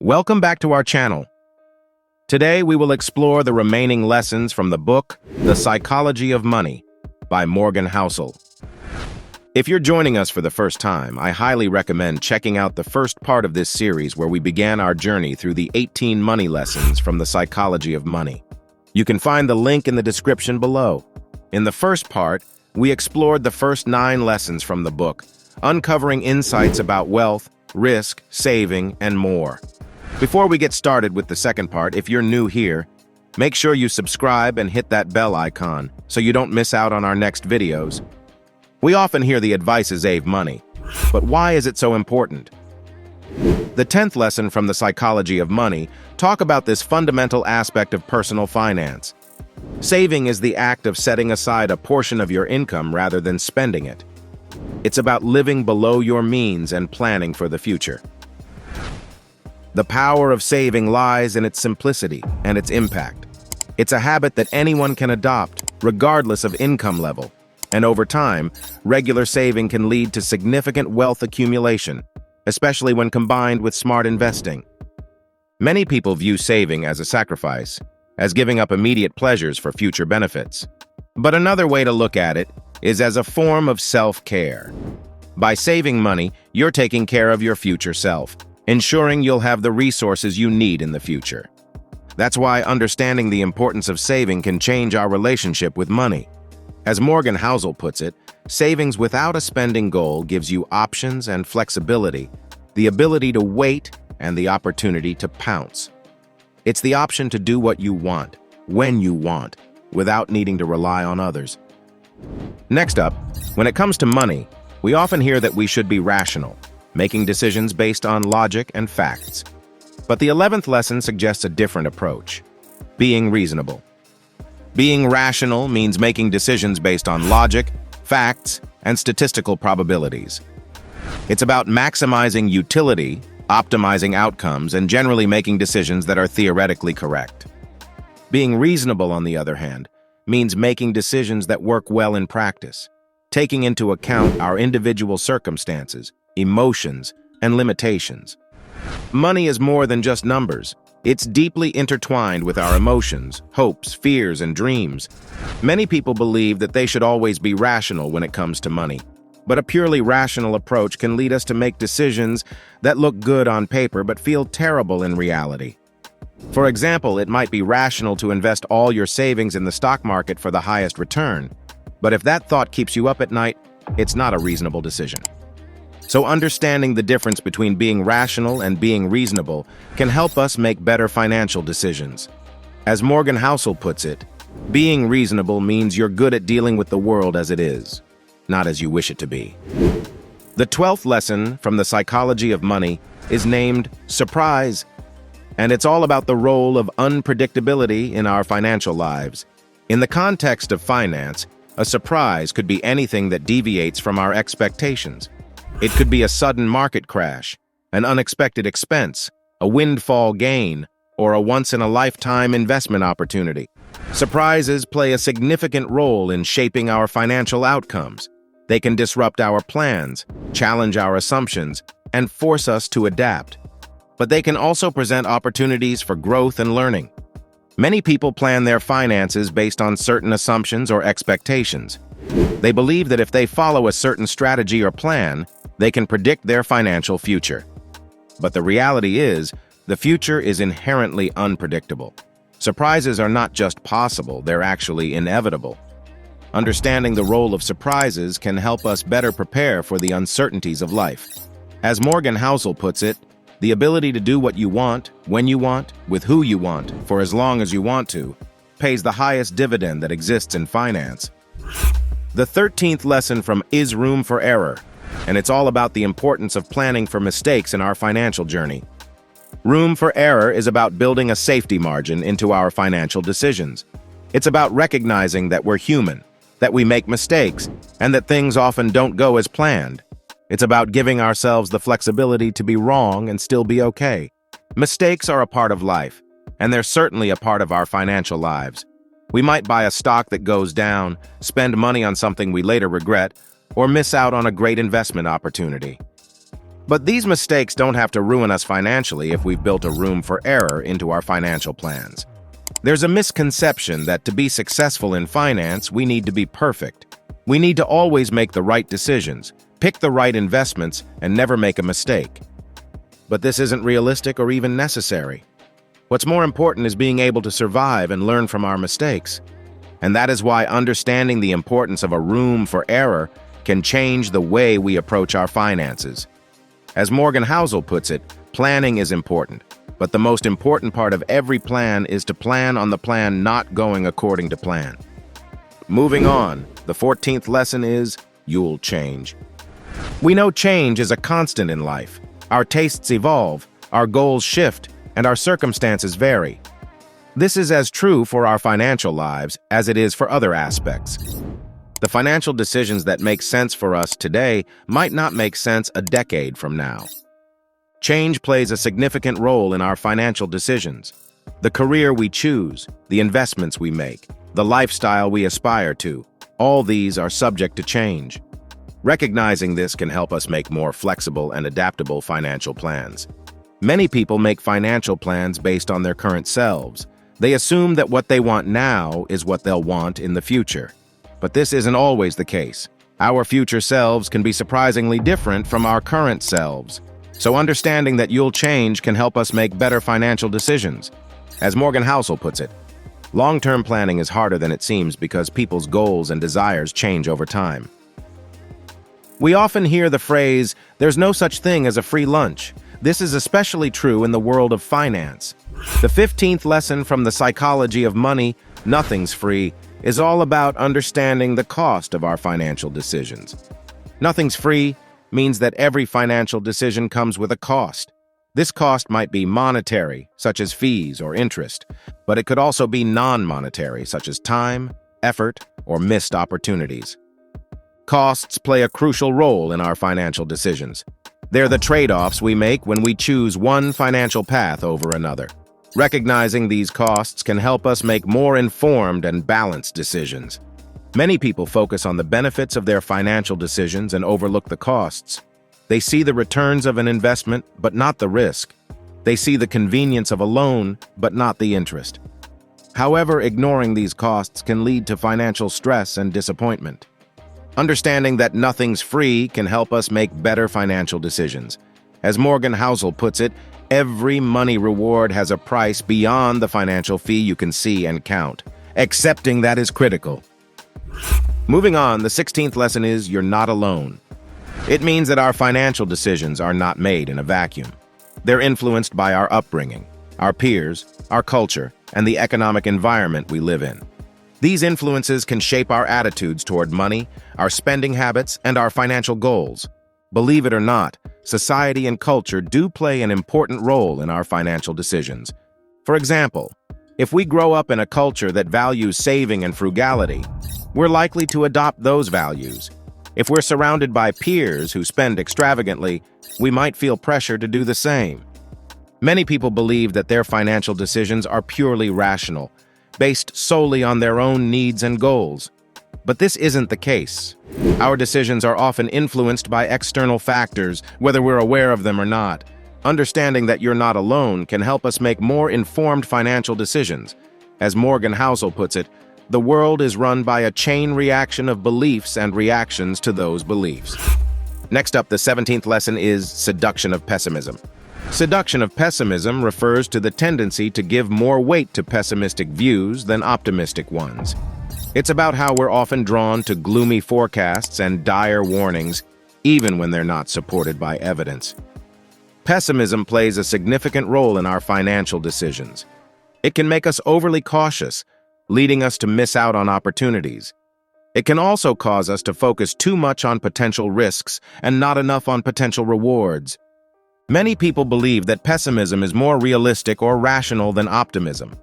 Welcome back to our channel. Today we will explore the remaining lessons from the book, The Psychology of Money, by Morgan Housel. If you're joining us for the first time, I highly recommend checking out the first part of this series where we began our journey through the 18 money lessons from The Psychology of Money. You can find the link in the description below. In the first part, we explored the first 9 lessons from the book, uncovering insights about wealth, risk, saving, and more. Before we get started with the second part, if you're new here, make sure you subscribe and hit that bell icon so you don't miss out on our next videos. We often hear the advice is save money, but why is it so important? The 10th lesson from The Psychology of Money talk about this fundamental aspect of personal finance. Saving is the act of setting aside a portion of your income rather than spending it. It's about living below your means and planning for the future. The power of saving lies in its simplicity and its impact. It's a habit that anyone can adopt, regardless of income level. And over time, regular saving can lead to significant wealth accumulation, especially when combined with smart investing. Many people view saving as a sacrifice, as giving up immediate pleasures for future benefits. But another way to look at it is as a form of self-care. By saving money, you're taking care of your future self, ensuring you'll have the resources you need in the future. That's why understanding the importance of saving can change our relationship with money. As Morgan Housel puts it, savings without a spending goal gives you options and flexibility, the ability to wait and the opportunity to pounce. It's the option to do what you want, when you want, without needing to rely on others. Next up, when it comes to money, we often hear that we should be rational, making decisions based on logic and facts. But the 11th lesson suggests a different approach: being reasonable. Being rational means making decisions based on logic, facts, and statistical probabilities. It's about maximizing utility, optimizing outcomes, and generally making decisions that are theoretically correct. Being reasonable, on the other hand, means making decisions that work well in practice, taking into account our individual circumstances, emotions, and limitations. Money is more than just numbers. It's deeply intertwined with our emotions, hopes, fears, and dreams. Many people believe that they should always be rational when it comes to money. But a purely rational approach can lead us to make decisions that look good on paper but feel terrible in reality. For example, it might be rational to invest all your savings in the stock market for the highest return. But if that thought keeps you up at night, it's not a reasonable decision. So understanding the difference between being rational and being reasonable can help us make better financial decisions. As Morgan Housel puts it, being reasonable means you're good at dealing with the world as it is, not as you wish it to be. The 12th lesson from The Psychology of Money is named Surprise, and it's all about the role of unpredictability in our financial lives. In the context of finance, a surprise could be anything that deviates from our expectations. It could be a sudden market crash, an unexpected expense, a windfall gain, or a once-in-a-lifetime investment opportunity. Surprises play a significant role in shaping our financial outcomes. They can disrupt our plans, challenge our assumptions, and force us to adapt. But they can also present opportunities for growth and learning. Many people plan their finances based on certain assumptions or expectations. They believe that if they follow a certain strategy or plan, they can predict their financial future. But the reality is, the future is inherently unpredictable. Surprises are not just possible, they're actually inevitable. Understanding the role of surprises can help us better prepare for the uncertainties of life. As Morgan Housel puts it, the ability to do what you want, when you want, with who you want, for as long as you want to, pays the highest dividend that exists in finance. The 13th lesson from Is Room for Error, and it's all about the importance of planning for mistakes in our financial journey. Room for error is about building a safety margin into our financial decisions. It's about recognizing that we're human, that we make mistakes, and that things often don't go as planned. It's about giving ourselves the flexibility to be wrong and still be okay. Mistakes are a part of life, and they're certainly a part of our financial lives. We might buy a stock that goes down, spend money on something we later regret, or miss out on a great investment opportunity. But these mistakes don't have to ruin us financially if we've built a room for error into our financial plans. There's a misconception that to be successful in finance, we need to be perfect. We need to always make the right decisions, pick the right investments, and never make a mistake. But this isn't realistic or even necessary. What's more important is being able to survive and learn from our mistakes. And that is why understanding the importance of a room for error can change the way we approach our finances. As Morgan Housel puts it, planning is important, but the most important part of every plan is to plan on the plan not going according to plan. Moving on, the 14th lesson is, you'll change. We know change is a constant in life. Our tastes evolve, our goals shift, and our circumstances vary. This is as true for our financial lives as it is for other aspects. The financial decisions that make sense for us today might not make sense a decade from now. Change plays a significant role in our financial decisions. The career we choose, the investments we make, the lifestyle we aspire to, all these are subject to change. Recognizing this can help us make more flexible and adaptable financial plans. Many people make financial plans based on their current selves. They assume that what they want now is what they'll want in the future. But this isn't always the case. Our future selves can be surprisingly different from our current selves. So understanding that you'll change can help us make better financial decisions. As Morgan Housel puts it, long-term planning is harder than it seems because people's goals and desires change over time. We often hear the phrase, "There's no such thing as a free lunch." This is especially true in the world of finance. The 15th lesson from the psychology of money, "Nothing's free," is all about understanding the cost of our financial decisions. Nothing's free means that every financial decision comes with a cost. This cost might be monetary, such as fees or interest, but it could also be non-monetary, such as time, effort, or missed opportunities. Costs play a crucial role in our financial decisions. They're the trade-offs we make when we choose one financial path over another. Recognizing these costs can help us make more informed and balanced decisions. Many people focus on the benefits of their financial decisions and overlook the costs. They see the returns of an investment, but not the risk. They see the convenience of a loan, but not the interest. However, ignoring these costs can lead to financial stress and disappointment. Understanding that nothing's free can help us make better financial decisions. As Morgan Housel puts it, every money reward has a price beyond the financial fee you can see and count. Accepting that is critical. Moving on, the 16th lesson is, you're not alone. It means that our financial decisions are not made in a vacuum. They're influenced by our upbringing, our peers, our culture, and the economic environment we live in. These influences can shape our attitudes toward money, our spending habits, and our financial goals. Believe it or not, society and culture do play an important role in our financial decisions. For example, if we grow up in a culture that values saving and frugality, we're likely to adopt those values. If we're surrounded by peers who spend extravagantly, we might feel pressure to do the same. Many people believe that their financial decisions are purely rational, based solely on their own needs and goals. But this isn't the case. Our decisions are often influenced by external factors, whether we're aware of them or not. Understanding that you're not alone can help us make more informed financial decisions. As Morgan Housel puts it, the world is run by a chain reaction of beliefs and reactions to those beliefs. Next up, the 17th lesson is Seduction of Pessimism. Seduction of Pessimism refers to the tendency to give more weight to pessimistic views than optimistic ones. It's about how we're often drawn to gloomy forecasts and dire warnings, even when they're not supported by evidence. Pessimism plays a significant role in our financial decisions. It can make us overly cautious, leading us to miss out on opportunities. It can also cause us to focus too much on potential risks and not enough on potential rewards. Many people believe that pessimism is more realistic or rational than optimism.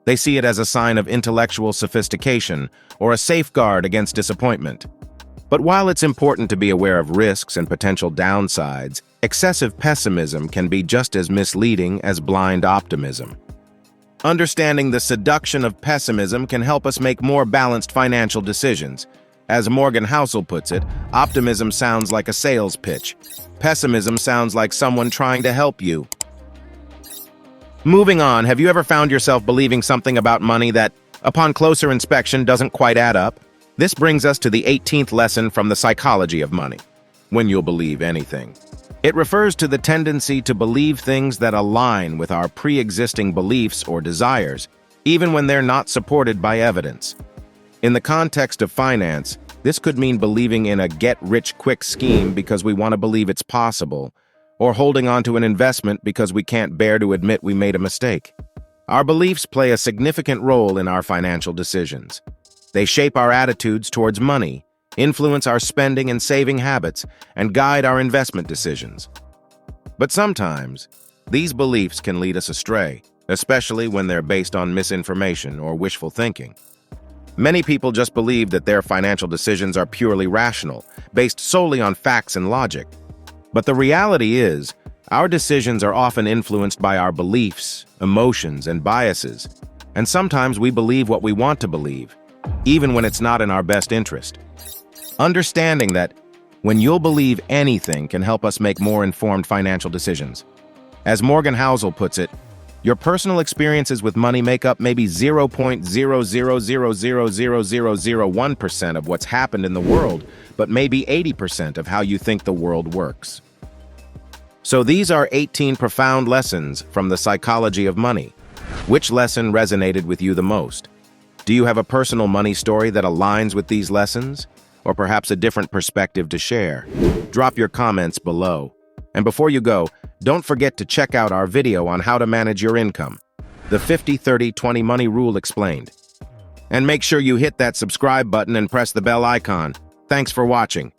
They see it as a sign of intellectual sophistication or a safeguard against disappointment. But while it's important to be aware of risks and potential downsides, excessive pessimism can be just as misleading as blind optimism. Understanding the seduction of pessimism can help us make more balanced financial decisions. As Morgan Housel puts it, optimism sounds like a sales pitch. Pessimism sounds like someone trying to help you. Moving on, have you ever found yourself believing something about money that, upon closer inspection, doesn't quite add up? This brings us to the 18th lesson from the psychology of money, when you'll believe anything. It refers to the tendency to believe things that align with our pre-existing beliefs or desires, even when they're not supported by evidence. In the context of finance, this could mean believing in a get-rich-quick scheme because we want to believe it's possible, or holding on to an investment because we can't bear to admit we made a mistake. Our beliefs play a significant role in our financial decisions. They shape our attitudes towards money, influence our spending and saving habits, and guide our investment decisions. But sometimes, these beliefs can lead us astray, especially when they're based on misinformation or wishful thinking. Many people just believe that their financial decisions are purely rational, based solely on facts and logic. But the reality is, our decisions are often influenced by our beliefs, emotions, and biases, and sometimes we believe what we want to believe, even when it's not in our best interest. Understanding that when you'll believe anything can help us make more informed financial decisions. As Morgan Housel puts it, your personal experiences with money make up maybe 0.000000001% of what's happened in the world, but maybe 80% of how you think the world works. So these are 18 profound lessons from the psychology of money. Which lesson resonated with you the most? Do you have a personal money story that aligns with these lessons? Or perhaps a different perspective to share? Drop your comments below. And before you go, don't forget to check out our video on how to manage your income, the 50-30-20 money rule explained. And make sure you hit that subscribe button and press the bell icon. Thanks for watching.